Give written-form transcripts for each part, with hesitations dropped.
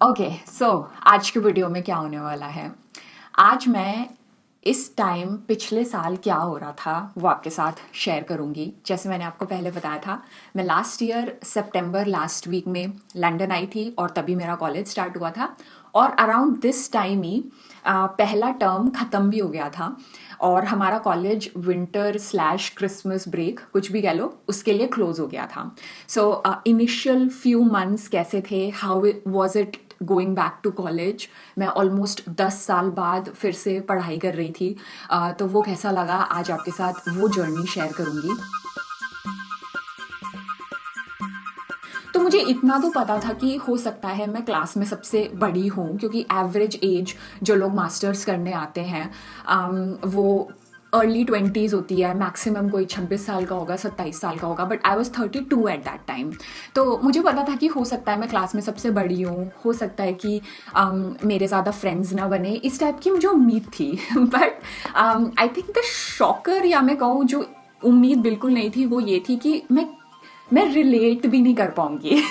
Okay so आज की video में क्या होने वाला है। आज मैं इस टाइम पिछले साल क्या हो रहा था वो आपके साथ शेयर करूंगी। जैसे मैंने आपको पहले बताया था, मैं लास्ट ईयर सितंबर लास्ट वीक में लंदन आई थी और तभी मेरा कॉलेज स्टार्ट हुआ था और अराउंड दिस टाइम ही पहला टर्म ख़त्म भी हो गया था और हमारा college winter slash Christmas break कुछ भी कह लो उसके लिए क्लोज हो गया था। सो इनिशियल फ्यू मंथ्स कैसे थे, how was it going back to college. मैं ऑलमोस्ट 10 साल बाद फिर से पढ़ाई कर रही थी, तो वो कैसा लगा आज आपके साथ वो जर्नी शेयर करूंगी। तो मुझे इतना तो पता था कि हो सकता है मैं क्लास में सबसे बड़ी हूँ, क्योंकि एवरेज एज जो लोग मास्टर्स करने आते हैं वो अर्ली 20s होती है। मैक्सिमम कोई 26 साल का होगा, 27 साल का होगा, but I was 32 at that time. तो मुझे पता था कि हो सकता है मैं क्लास में सबसे बड़ी हूँ, हो सकता है कि मेरे ज़्यादा फ्रेंड्स ना बने, इस टाइप की मुझे उम्मीद थी। But I think the shocker, या मैं कहूँ जो उम्मीद बिल्कुल नहीं थी, वो ये थी कि मैं रिलेट भी नहीं कर पाऊंगी।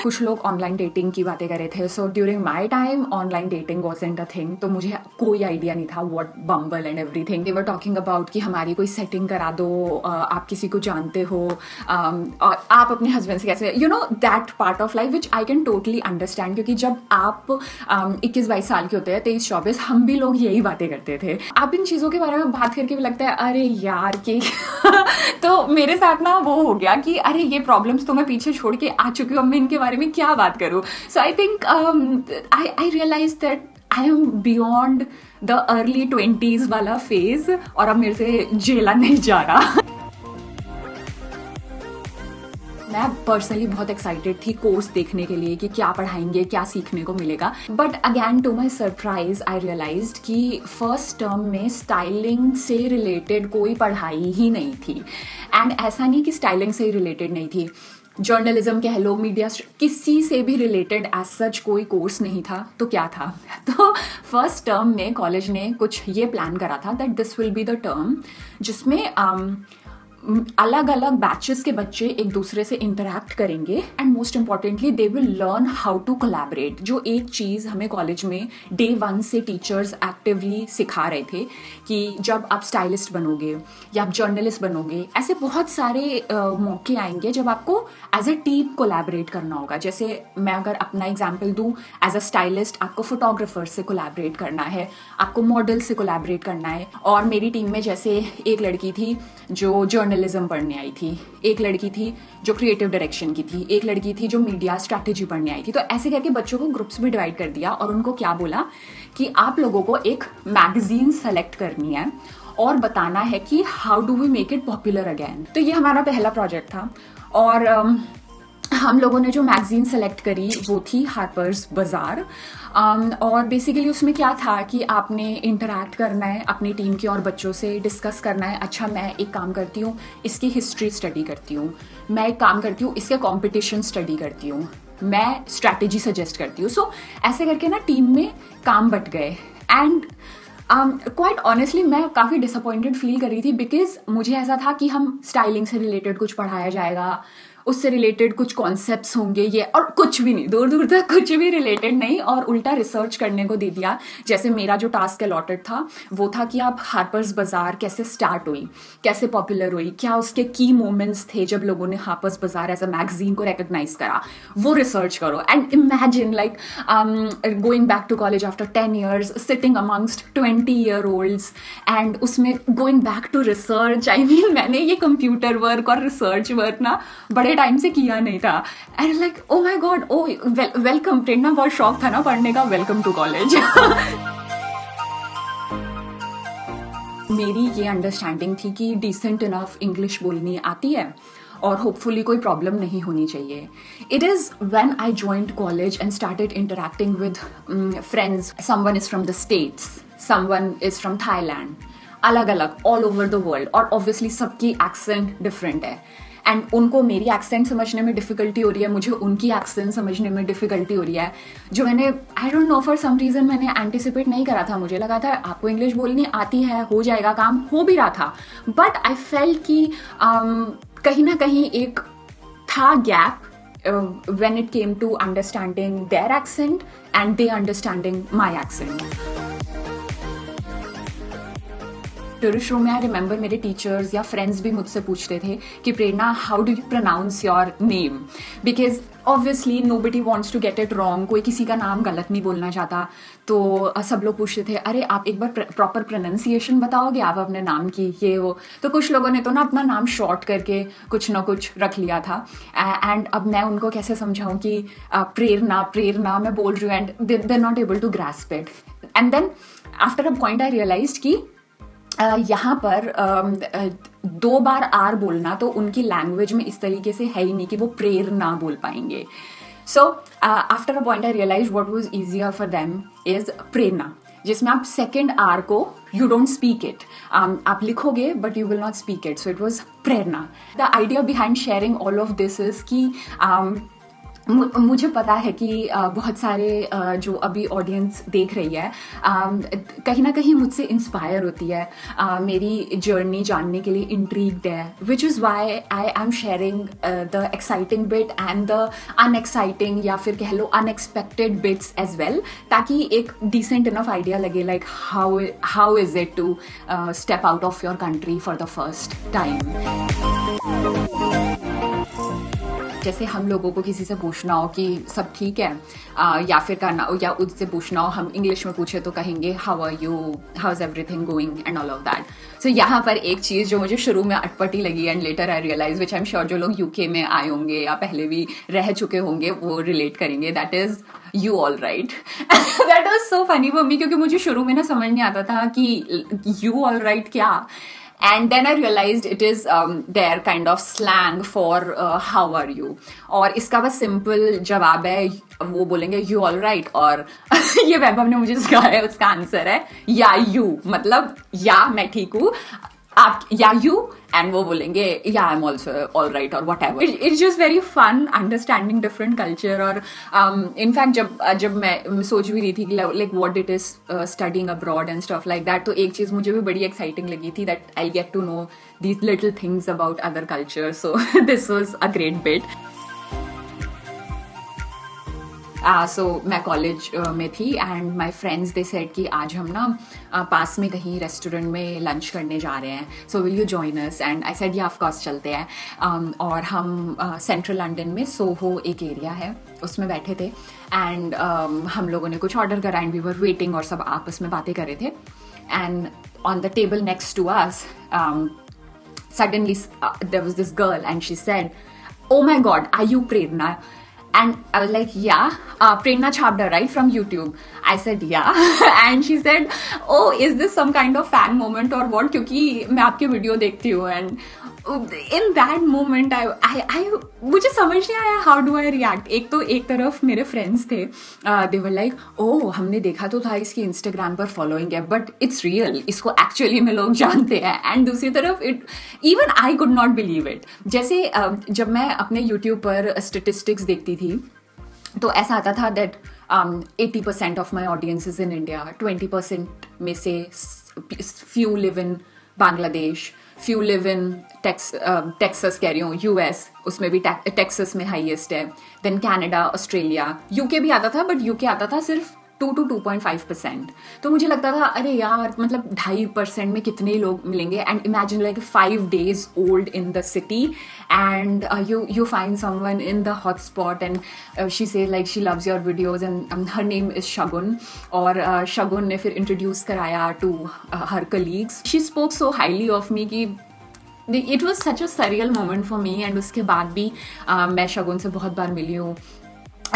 कुछ लोग ऑनलाइन डेटिंग की बातें कर रहे थे। So during my time online dating wasn't a thing, तो मुझे कोई आइडिया नहीं था what bumble and everything. They were talking about कि हमारी कोई सेटिंग करा दो, आप किसी को जानते हो, और आप अपने हस्बैंड से कैसे, you know that part of life which I can totally understand, क्योंकि जब आप 21-22 साल के होते हैं, 23-24, हम भी लोग यही बातें करते थे। आप इन चीज़ों के बारे में बात करके भी लगता है अरे यार कि तो मेरे साथ ना वो हो गया कि अरे ये प्रॉब्लम्स तो मैं पीछे छोड़ के आ चुकी हूँ, अब मैं इनके बारे में क्या बात करूँ। So I think I realize that I am beyond the early 20s वाला फेज और अब मेरे से झेला नहीं जा रहा। मैं पर्सनली बहुत एक्साइटेड थी कोर्स देखने के लिए कि क्या पढ़ाएंगे, क्या सीखने को मिलेगा। But again to my surprise I realised कि फर्स्ट टर्म में स्टाइलिंग से रिलेटेड कोई पढ़ाई ही नहीं थी। एंड ऐसा नहीं कि स्टाइलिंग से ही रिलेटेड नहीं थी, जर्नलिज्म कह लो, मीडिया, किसी से भी रिलेटेड एज सच कोई कोर्स नहीं था। तो क्या था? तो फर्स्ट टर्म में कॉलेज ने कुछ ये प्लान करा था that this will be the term जिसमें अलग अलग बैचेस के बच्चे एक दूसरे से इंटरैक्ट करेंगे and most importantly they will learn how to collaborate. जो एक चीज़ हमें कॉलेज में डे 1 से टीचर्स एक्टिवली सिखा रहे थे कि जब आप स्टाइलिस्ट बनोगे या आप जर्नलिस्ट बनोगे, ऐसे बहुत सारे मौके आएंगे जब आपको एज अ टीम कोलैबोरेट करना होगा। जैसे मैं अगर अपना एग्जाम्पल दूँ, एज अ स्टाइलिस्ट आपको फोटोग्राफर से कोलैबोरेट करना है, आपको मॉडल से कोलैबोरेट करना है। और मेरी टीम में जैसे एक लड़की थी जो जर्नलिज्म पढ़ने आई थी, एक लड़की थी जो क्रिएटिव डायरेक्शन की थी, एक लड़की थी जो मीडिया स्ट्रैटेजी पढ़ने आई थी। तो ऐसे करके बच्चों को ग्रुप्स में डिवाइड कर दिया और उनको क्या बोला कि आप लोगों को एक मैगजीन सेलेक्ट करनी है और बताना है कि how do we make it popular again. तो ये हमारा पहला प्रोजेक्ट था और हम लोगों ने जो मैगजीन सेलेक्ट करी वो थी हार्पर्स बाजार। और बेसिकली उसमें क्या था कि आपने इंटरैक्ट करना है अपनी टीम के और बच्चों से, डिस्कस करना है। अच्छा, मैं एक काम करती हूँ, इसकी हिस्ट्री स्टडी करती हूँ, मैं एक काम करती हूँ, इसके कॉम्पिटिशन स्टडी करती हूँ, मैं स्ट्रैटेजी सजेस्ट करती हूँ। सो ऐसे करके ना टीम में काम बट गए। एंड क्वाइट ऑनेस्टली मैं काफ़ी डिसअपॉइंटेड फील कर रही थी, बिकॉज मुझे ऐसा था कि हम स्टाइलिंग से रिलेटेड कुछ पढ़ाया जाएगा, उससे रिलेटेड कुछ कॉन्सेप्ट्स होंगे ये, और कुछ भी नहीं, दूर दूर तक कुछ भी रिलेटेड नहीं, और उल्टा रिसर्च करने को दे दिया। जैसे मेरा जो टास्क अलॉटेड था वो था कि आप हार्पर्स बाजार कैसे स्टार्ट हुई, कैसे पॉपुलर हुई, क्या उसके की मोमेंट्स थे जब लोगों ने Harper's Bazaar as a magazine को रिकॉग्नाइज करा, वो रिसर्च करो। And imagine like going back to college after 10 years, sitting amongst 20-year-olds and उसमें going back to research. I mean मैंने ये कंप्यूटर वर्क और रिसर्च वर्क ना बड़े टाइम से किया नहीं था। And like oh my god, oh welcome, Prerna बहुत शौक था ना पढ़ने का, वेलकम टू कॉलेज। मेरी ये अंडरस्टैंडिंग थी कि डिसेंट इनफ इंग्लिश बोलनी आती है और होपफुली कोई प्रॉब्लम नहीं होनी चाहिए। It is when I joined college and started interacting with friends, someone is from the states, someone is from Thailand, अलग अलग ऑल ओवर द वर्ल्ड, और ऑब्वियसली सबकी एक्सेंट डिफरेंट है। एंड उनको मेरी एक्सेंट समझने में डिफिकल्टी हो रही है, मुझे उनकी एक्सेंट समझने में डिफिकल्टी हो रही है, जो मैंने I don't know for some reason मैंने एंटिसिपेट नहीं करा था। मुझे लगा था आपको इंग्लिश बोलनी आती है, हो जाएगा काम, हो भी रहा था। बट आई फेल्ट कि कहीं ना कहीं एक था gap when it came to understanding their accent and they understanding my accent. शुरू में आई रिमेंबर मेरे टीचर्स या फ्रेंड्स भी मुझसे पूछते थे कि Prerna how do you pronounce your name, because obviously nobody wants to get it wrong, कोई किसी का नाम गलत नहीं बोलना चाहता। तो सब लोग पूछते थे अरे आप एक बार प्रॉपर प्रोनाउंसिएशन बताओगे आप अपने नाम की, ये वो। तो कुछ लोगों ने तो ना अपना नाम शॉर्ट करके कुछ ना कुछ रख लिया था। एंड अब मैं उनको कैसे समझाऊं कि प्रेरणा प्रेरणा मैं बोल रही हूँ and they are not able to grasp it. And then after a point I realised कि यहाँ पर 2 बार आर बोलना तो उनकी लैंग्वेज में इस तरीके से है ही नहीं कि वो प्रेरणा बोल पाएंगे। So after a point I realize what was easier for them is Prerna, जिसमें आप सेकेंड आर को यू डोंट स्पीक इट, आप लिखोगे but you will not speak it, so it was Prerna. The idea behind sharing all of this is कि मुझे पता है कि बहुत सारे जो अभी ऑडियंस देख रही है कहीं ना कहीं मुझसे इंस्पायर होती है, मेरी जर्नी जानने के लिए इंट्रीग्ड है, which is why I am sharing the exciting bit and the unexciting या फिर कह लो अनएक्सपेक्टेड बिट्स एज वेल, ताकि एक डिसेंट इनफ आइडिया लगे like how is it to step out of your country for the first time. जैसे हम लोगों को किसी से पूछना हो कि सब ठीक है, या फिर करना हो या उससे पूछना हो, हम इंग्लिश में पूछे तो कहेंगे how are you, how is everything going and all of that. So यहाँ पर एक चीज जो मुझे शुरू में अटपटी लगी and later I realise, which I am sure जो लोग यूके में आए होंगे या पहले भी रह चुके होंगे वो रिलेट करेंगे, that is you all right. That was so funny for me, क्योंकि मुझे शुरू में ना समझ नहीं आता था कि यू ऑल राइट क्या। And then I realized it is their kind of slang for how are you, और इसका बस सिंपल जवाब है, वो बोलेंगे you all right, और ये वैभव ने मुझे सिखाया है, उसका आंसर है या you, मतलब या मैं ठीक हूँ, आप या यू, एंड वो बोलेंगे या I am also all right और whatever. It's just very fun understanding different culture. और इनफैक्ट जब मैं सोच भी रही थी कि like what it is studying abroad and stuff like that, तो एक चीज मुझे भी बड़ी एक्साइटिंग लगी थी, that I get to know these little things about other culture. So this was a great bit. So मैं कॉलेज में थी and my friends they said कि आज हम ना पास में कहीं रेस्टोरेंट में लंच करने जा रहे हैं, so will you join us, and I said या ऑफ कोर्स चलते हैं। और हम सेंट्रल लंदन में सोहो एक एरिया है उसमें बैठे थे एंड हम लोगों ने कुछ ऑर्डर करा एंड वी वर वेटिंग और सब आपस में बातें कर रहे थे। And on the table next to us suddenly there was this girl and she said, oh my god, are you Prerna? And I was like, yeah, Prerna Chhabda, right, from YouTube. I said, yeah. And she said, oh, is this some kind of fan moment or what? क्योंकि मैं आपके video देखती हूँ। And in that moment, मुझे समझ नहीं आया how do I react. एक तरफ मेरे फ्रेंड्स थे, they were like, oh, हमने देखा तो था इसकी इंस्टाग्राम पर फॉलोइंग है, बट इट्स रियल, इसको एक्चुअली में लोग जानते हैं। एंड दूसरी तरफ even I could not believe it. जैसे जब मैं अपने यूट्यूब पर स्टेटिस्टिक्स देखती थी तो ऐसा आता था that 80% of my audience is in India, 20% में से few live in Bangladesh, few live in Texas, कह रही हूँ यूएस, उसमें भी टेक्सास में हाईएस्ट है, देन कनाडा, ऑस्ट्रेलिया, यूके भी आता था, बट यूके आता था सिर्फ 2 to 2.5%। तो मुझे लगता था अरे यार, मतलब 2.5% में कितने लोग मिलेंगे। And imagine like 5 days old in the city and you find someone in the hotspot and she says like she loves your videos and her name is Shagun, और Shagun ने फिर introduce कराया to her colleagues. She spoke so highly of me कि it was such a surreal moment for me। and उसके बाद भी मैं शगुन से बहुत बार मिली हूँ।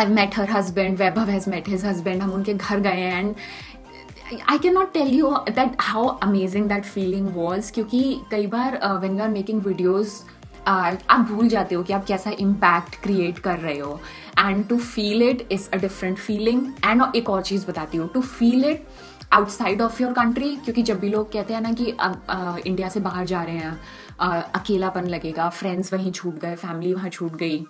I've met her husband, Vaibhav has met his husband, हम उनके घर गए हैं and I cannot tell you that how amazing that feeling was, क्योंकि कई बार when you are making videos आप भूल जाते हो कि आप कैसा impact create कर रहे हो, and to feel it is a different feeling। and एक और चीज़ बताती हूँ, to feel it outside of your country, क्योंकि जब भी लोग कहते हैं ना कि इंडिया से बाहर जा रहे हैं, अकेलापन लगेगा, फ्रेंड्स वहीं छूट गए, फैमिली वहाँ छूट गई,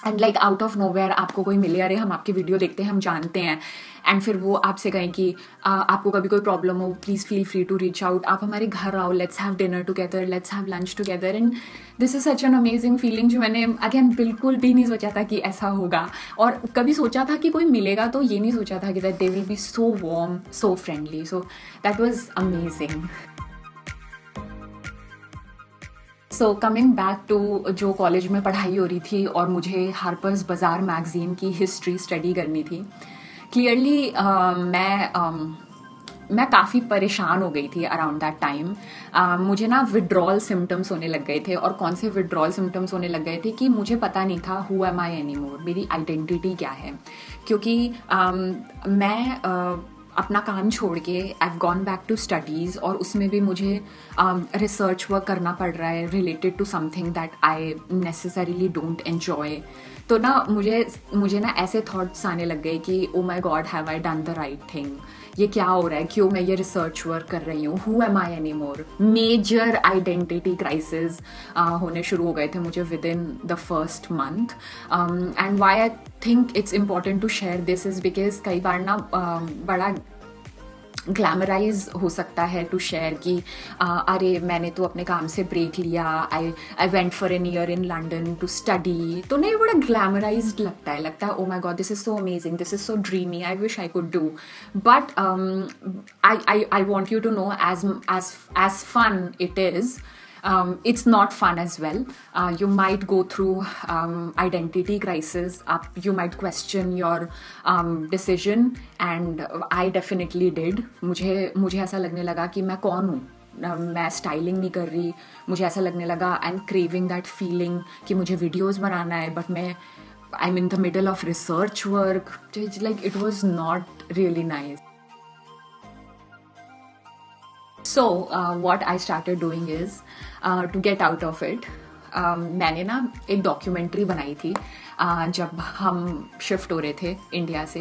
and like out of nowhere आपको कोई मिले, अरे हम आपकी वीडियो देखते हैं, हम जानते हैं, एंड फिर वो आपसे कहें कि आपको कभी कोई प्रॉब्लम हो please feel free to reach out, आप हमारे घर आओ, let's have dinner together, let's have lunch together. And this is such an amazing feeling जो मैंने अगेन बिल्कुल भी नहीं सोचा था कि ऐसा होगा, और कभी सोचा था कि कोई मिलेगा तो ये नहीं सोचा था कि that they will be so warm, so friendly, so that was amazing. So coming back to जो कॉलेज में पढ़ाई हो रही थी और मुझे हार्पर्स बाज़ार मैगजीन की हिस्ट्री स्टडी करनी थी। क्लियरली मैं काफ़ी परेशान हो गई थी अराउंड दैट टाइम। मुझे ना विड्रॉल सिम्टम्स होने लग गए थे, और कौन से विड्रॉल सिम्टम्स होने लग गए थे कि मुझे पता नहीं था who am I any more, मेरी आइडेंटिटी क्या है, क्योंकि मैं अपना काम छोड़ के I have gone back to studies, और उसमें भी मुझे रिसर्च वर्क करना पड़ रहा है related to something that I necessarily don't enjoy. तो ना मुझे ना ऐसे थॉट्स आने लग गए कि oh my god, have I done the right thing, ये क्या हो रहा है, क्यों मैं ये रिसर्च वर्क कर रही हूँ, who am I anymore. Major identity crisis होने शुरू हो गए थे मुझे within the first month. And why I think it's important to share this is because कई बार ना बड़ा ग्लैमराइज हो सकता है टू शेयर कि अरे मैंने तो अपने काम से ब्रेक लिया, I went for an year in London to study, तो नहीं बड़ा ग्लैमराइज्ड लगता है oh my god this is so amazing, this is so dreamy, I wish I could do, but I want you to know as fun it is, it's not fun as well. You might go through identity crisis. You might question your decision, and I definitely did. मुझे ऐसा लगने लगा कि मैं कौन हूँ, मैं styling नहीं कर रही, मुझे ऐसा लगने लगा I am craving that feeling कि मुझे वीडियोज़ बनाना है, बट मैं I am in the middle of research work, like it was not really nice. So what I started doing is to get out of it. मैंने ना एक documentary बनाई थी जब हम शिफ्ट हो रहे थे इंडिया से,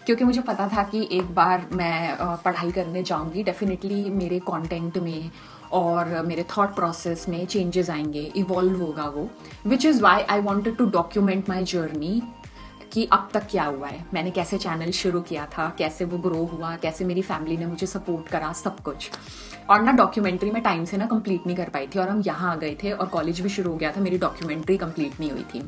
क्योंकि मुझे पता था कि एक बार मैं पढ़ाई करने जाऊंगी, डेफिनेटली मेरे कंटेंट में और मेरे थॉट प्रोसेस में चेंजेस आएंगे, इवॉल्व होगा वो, which is why I wanted to document my journey कि अब तक क्या हुआ है, मैंने कैसे चैनल शुरू किया था, कैसे वो ग्रो हुआ, कैसे मेरी फैमिली ने मुझे सपोर्ट करा, सब कुछ. और ना डॉक्यूमेंट्री में टाइम से ना कंप्लीट नहीं कर पाई थी, और हम यहाँ आ गए थे और कॉलेज भी शुरू हो गया था, मेरी डॉक्यूमेंट्री कंप्लीट नहीं हुई थी.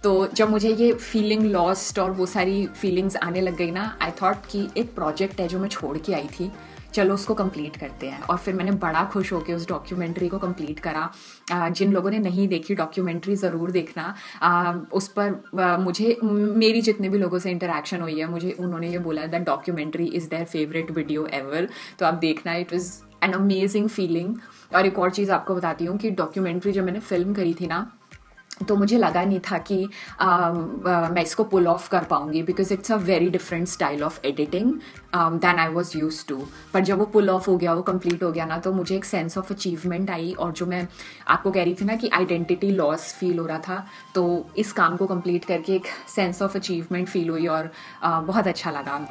तो जब मुझे ये फीलिंग लॉस्ट और वो सारी फीलिंग्स आने लग गई ना, आई थॉट कि एक प्रोजेक्ट है जो मैं छोड़ के आई थी, चलो उसको कंप्लीट करते हैं. और फिर मैंने बड़ा खुश होकर उस डॉक्यूमेंट्री को कंप्लीट करा. जिन लोगों ने नहीं देखी डॉक्यूमेंट्री ज़रूर देखना. उस पर मुझे मेरी जितने भी लोगों से इंटरेक्शन हुई है, मुझे उन्होंने ये बोला that documentary is their favourite video ever. तो आप देखना, it was an amazing feeling. और एक और चीज़ आपको बताती हूँ कि डॉक्यूमेंट्री जब मैंने फिल्म करी थी ना, तो मुझे लगा नहीं था कि मैं इसको पुल ऑफ कर पाऊंगी, because it's a very different style of editing than I was used to. पर जब वो पुल ऑफ हो गया, वो कंप्लीट हो गया ना, तो मुझे एक सेंस ऑफ अचीवमेंट आई. और जो मैं आपको कह रही थी ना कि आइडेंटिटी लॉस फील हो रहा था, तो इस काम को कंप्लीट करके एक सेंस ऑफ अचीवमेंट फील हुई और बहुत अच्छा लगा.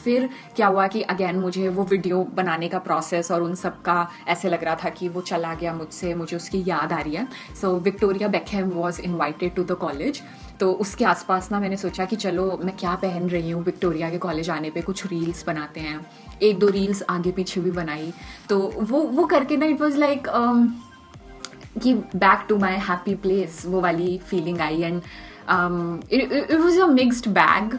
फिर क्या हुआ कि अगेन मुझे वो वीडियो बनाने का प्रोसेस और उन सब का ऐसे लग रहा था कि वो चला गया मुझसे, मुझे उसकी याद आ रही है. So Victoria Beckham was invited to the college. तो उसके आसपास ना मैंने सोचा कि चलो मैं क्या पहन रही हूँ विक्टोरिया के कॉलेज आने पे, कुछ रील्स बनाते हैं. एक दो रील्स आगे पीछे भी बनाई. तो वो करके ना इट वॉज लाइक कि back to my happy place, वो वाली फीलिंग आई. And it was a mixed bag.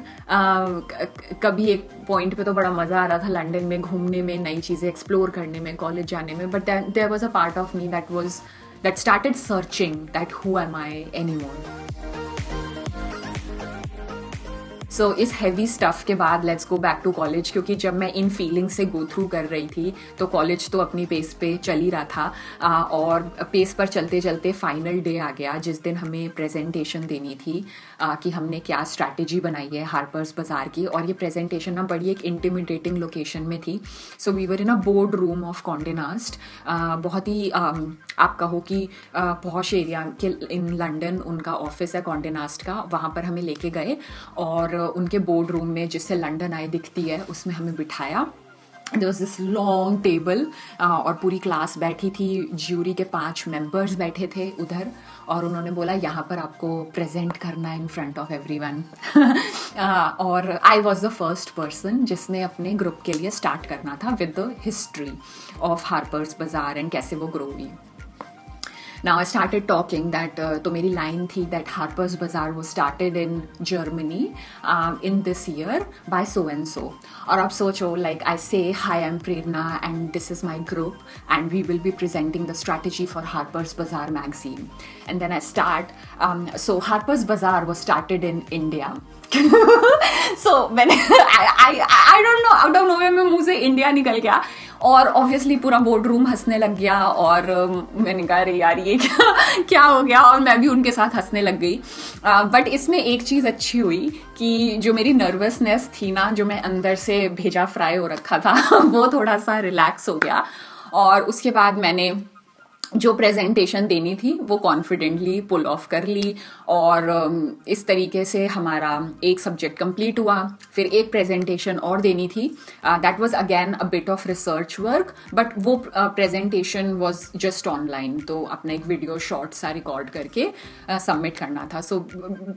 कभी एक पॉइंट पे तो बड़ा मज़ा आ रहा था लंदन में घूमने में, नई चीज़ें एक्सप्लोर करने में, कॉलेज जाने में, but there was a part of me that started searching that who am I anymore. So इस हैवी स्टफ के बाद let's go back to college, क्योंकि जब मैं इन फीलिंग्स से गो थ्रू कर रही थी तो कॉलेज तो अपनी पेस पे चल ही रहा था. और पेस पर चलते चलते फाइनल डे आ गया, जिस दिन हमें प्रेजेंटेशन देनी थी कि हमने क्या स्ट्रैटेजी बनाई है हार्पर्स बाजार की. और ये प्रेजेंटेशन ना बड़ी एक इंटिमिडेटिंग लोकेशन में थी. So we were in a board room of Conde Nast. बहुत ही आप कहो कि पॉश एरिया के इन लंदन उनका ऑफिस है कॉन्डे नास्ट का, वहाँ पर हमें लेके गए और उनके बोर्ड रूम में, जिससे लंदन आई दिखती है, उसमें हमें बिठाया. There was this long table और पूरी क्लास बैठी थी, ज्यूरी के 5 मेंबर्स बैठे थे उधर, और उन्होंने बोला यहाँ पर आपको प्रेजेंट करना है इन फ्रंट ऑफ एवरीवन। और I was the first person जिसने अपने ग्रुप के लिए स्टार्ट करना था with the history of Harper's Bazaar and कैसे वो ग्रो हुई। Now I started talking that तो मेरी line थी that Harper's Bazaar was started in Germany in this year by so and so। और आप सोचो, like I say, hi, I'm Prerna and this is my group and we will be presenting the strategy for Harper's Bazaar magazine। And then I start, so Harper's Bazaar was started in India। So मैंने I don't know, out of nowhere में मुंह से India निकल गया, और obviously पूरा board room हंसने लग गया, और मैंने कहा अरे यार ये क्या हो गया, और मैं भी उनके साथ हंसने लग गई। बट इसमें एक चीज़ अच्छी हुई कि जो मेरी नर्वसनेस थी ना, जो मैं अंदर से भेजा फ्राई हो रखा था वो थोड़ा सा रिलैक्स हो गया, और उसके बाद मैंने जो प्रेजेंटेशन देनी थी वो कॉन्फिडेंटली पुल ऑफ कर ली, और इस तरीके से हमारा एक सब्जेक्ट कंप्लीट हुआ। फिर एक प्रेजेंटेशन और देनी थी, that was again a bit of research work, but वो प्रेजेंटेशन वाज जस्ट ऑनलाइन, तो अपना एक वीडियो शॉर्ट सा रिकॉर्ड करके सबमिट करना था। So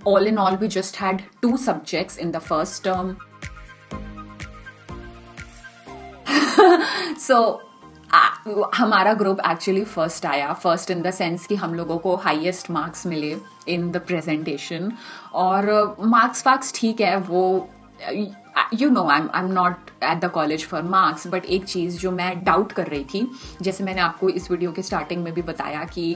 all in all we just had 2 subjects in the first term. So हमारा ग्रुप एक्चुअली फर्स्ट आया, फर्स्ट इन द सेंस कि हम लोगों को हाईएस्ट मार्क्स मिले इन द प्रेजेंटेशन, और मार्क्स ठीक है, वो you know I am not at the college for marks, but एक चीज़ जो मैं डाउट कर रही थी, जैसे मैंने आपको इस वीडियो के स्टार्टिंग में भी बताया कि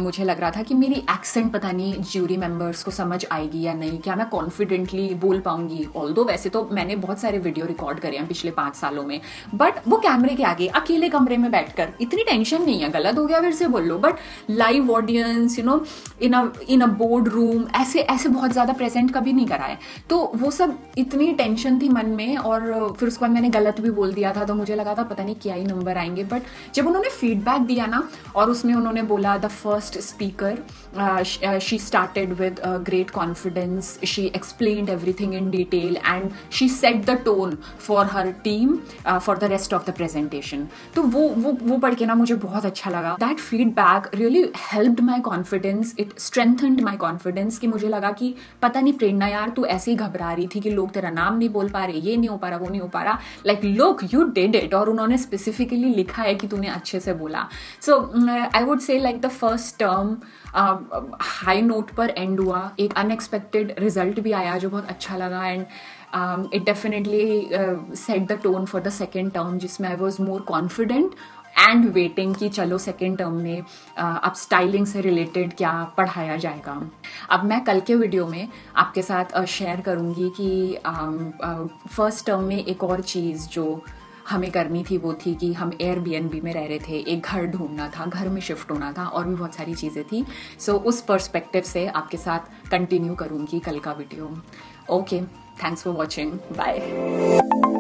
मुझे लग रहा था कि मेरी एक्सेंट पता नहीं ज्यूरी मेंबर्स को समझ आएगी या नहीं, क्या मैं कॉन्फिडेंटली बोल पाऊंगी। ऑल्दो वैसे तो मैंने बहुत सारे वीडियो रिकॉर्ड करे हैं पिछले 5 सालों में, बट वो कैमरे के आगे अकेले कमरे में बैठकर इतनी टेंशन नहीं है, गलत हो गया फिर से बोल लो, but live audience, you know, in a board room, ऐसे बहुत ज़्यादा प्रेजेंट कभी नहीं करा है, तो वो सब इतनी टेंशन थी मन में, और फिर उसके बाद मैंने गलत भी बोल दिया था, तो मुझे लगा था पता नहीं क्या ही नंबर आएंगे। बट जब उन्होंने फीडबैक दिया ना, और उसमें उन्होंने बोला the first speaker she started with great confidence, she explained everything in detail and she set the tone for her team for the rest of the presentation. तो वो पढ़ के ना मुझे बहुत अच्छा लगा। That feedback really helped my confidence, it strengthened my confidence, कि मुझे लगा कि पता नहीं प्रेरणा यार तू ऐसे ही घबरा रही थी कि लोग तेरा नाम नहीं बोल पा रहे, ये नहीं हो पा रहा, वो नहीं हो पा रहा, like look you did it, और उन्होंने स्पेसिफिकली लिखा है कि तूने अच्छे से बोला। So I would say like the first term high note पर एंड हुआ, एक अनएक्सपेक्टेड रिजल्ट भी आया जो बहुत अच्छा लगा, and it definitely set the tone for the second term, जिसमें I was more confident and waiting कि चलो सेकेंड टर्म में अब स्टाइलिंग से रिलेटेड क्या पढ़ाया जाएगा। अब मैं कल के वीडियो में आपके साथ शेयर करूँगी कि फर्स्ट टर्म में एक और चीज़ जो हमें करनी थी वो थी कि हम एयरबीएनबी में रह रहे थे, एक घर ढूंढना था, घर में शिफ्ट होना था, और भी बहुत सारी चीज़ें थी। सो उस पर्सपेक्टिव से आपके साथ कंटिन्यू करूँगी कल का video. Okay, thanks for watching, bye.